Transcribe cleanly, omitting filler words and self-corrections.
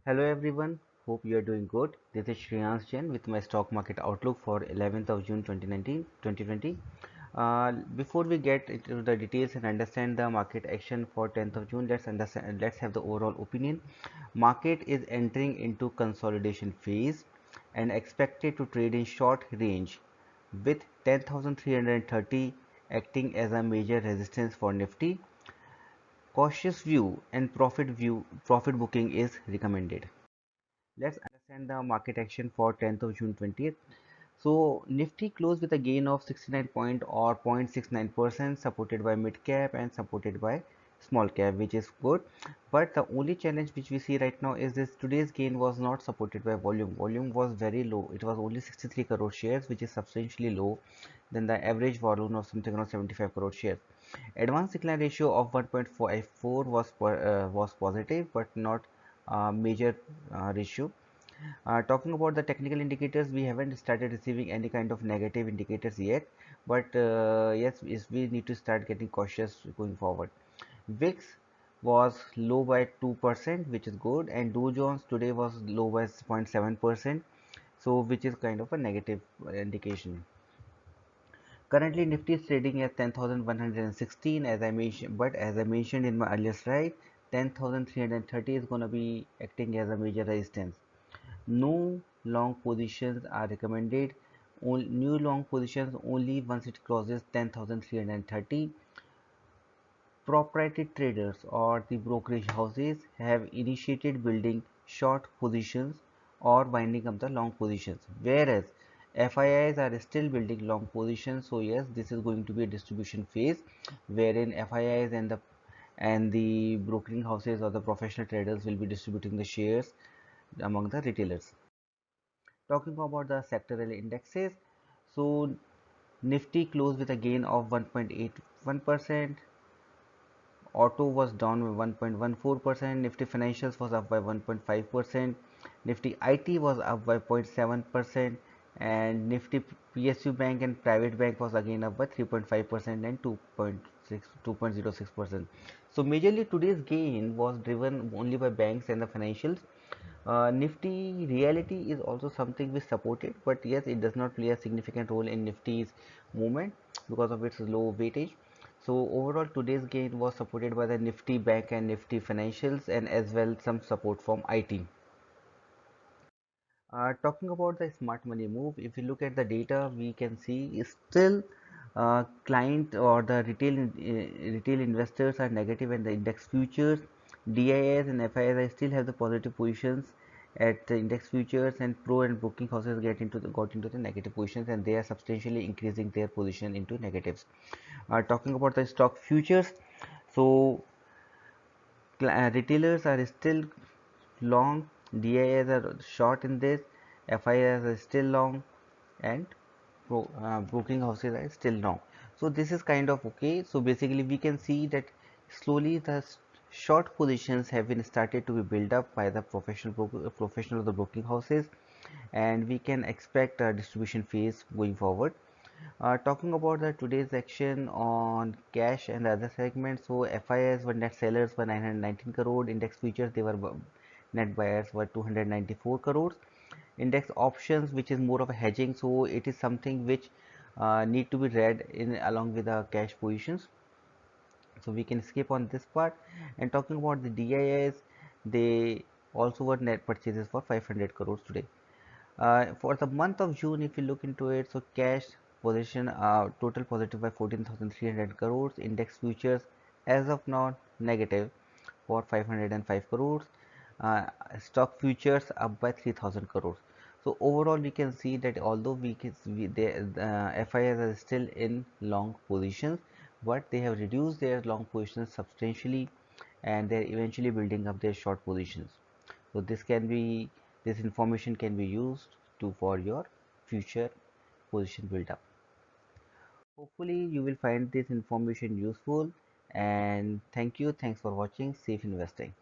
Hello everyone, hope you are doing good. This is Shreyans Jain with my stock market outlook for 11th of June 2020. Before we get into the details and understand the market action for 10th of June, let's have the overall opinion. Market is entering into consolidation phase and expected to trade in short range with 10,330 acting as a major resistance for Nifty. Cautious view and profit booking is recommended. Let's understand the market action for 10th of June 20th. So Nifty closed with a gain of 69 point or 0.69%, supported by mid cap and supported by small cap, which is good. But the only challenge which we see right now is this: today's gain was not supported by volume. Volume was very low. It was only 63 crore shares, which is substantially low than the average volume of something around 75 crore shares. Advanced decline ratio of 1.54 was positive, but not major ratio. Talking about the technical indicators, we haven't started receiving any kind of negative indicators yet, but yes, we need to start getting cautious going forward. VIX was low by 2%, which is good, and Dow Jones today was low by 0.7%, so which is kind of a negative indication. Currently, Nifty is trading at 10,116 as I mentioned, but as I mentioned in my earlier slide, 10,330 is going to be acting as a major resistance. No long positions are recommended. New long positions only once it crosses 10,330. Proprietary traders or the brokerage houses have initiated building short positions or winding up the long positions, whereas FIIs are still building long positions. So yes, this is going to be a distribution phase wherein FIIs and the brokering houses or the professional traders will be distributing the shares among the retailers. Talking about the sectoral indexes, so Nifty closed with a gain of 1.81%. Auto was down by 1.14%. Nifty Financials was up by 1.5%. Nifty IT was up by 0.7%, and Nifty PSU Bank and Private Bank was again up by 3.5% and 2.06%. So majorly today's gain was driven only by banks and the financials. Nifty reality is also something we supported, but yes, it does not play a significant role in Nifty's movement because of its low weightage. So overall, today's gain was supported by the Nifty Bank and Nifty Financials, and as well some support from IT. Talking about the smart money move, if you look at the data, we can see still client or the retail investors are negative, and the index futures, DIS and FIS still have the positive positions at the index futures, and pro and broking houses got into the negative positions, and they are substantially increasing their position into negatives. Talking about the stock futures, so retailers are still long, DIs are short in this, FIs are still long, and broking houses are still long. So this is kind of okay. So basically we can see that slowly the short positions have been started to be built up by the professional of the broking houses, and we can expect a distribution phase going forward. Talking about the today's action on cash and other segments, so FIS were net sellers were 919 crore, index futures they were net buyers were 294 crores, index options which is more of a hedging, so it is something which need to be read in along with the cash positions, so we can skip on this part. And talking about the DIS, they also were net purchases for 500 crores today. For the month of June, if you look into it, so cash position total positive by 14,300 crores, index futures as of now negative for 505 crores, uh, stock futures up by 3,000 crores. So overall we can see that although the FIs are still in long positions, but they have reduced their long positions substantially, and they're eventually building up their short positions. So this information can be used to for your future position build up. Hopefully you will find this information useful, and thanks for watching. Safe investing.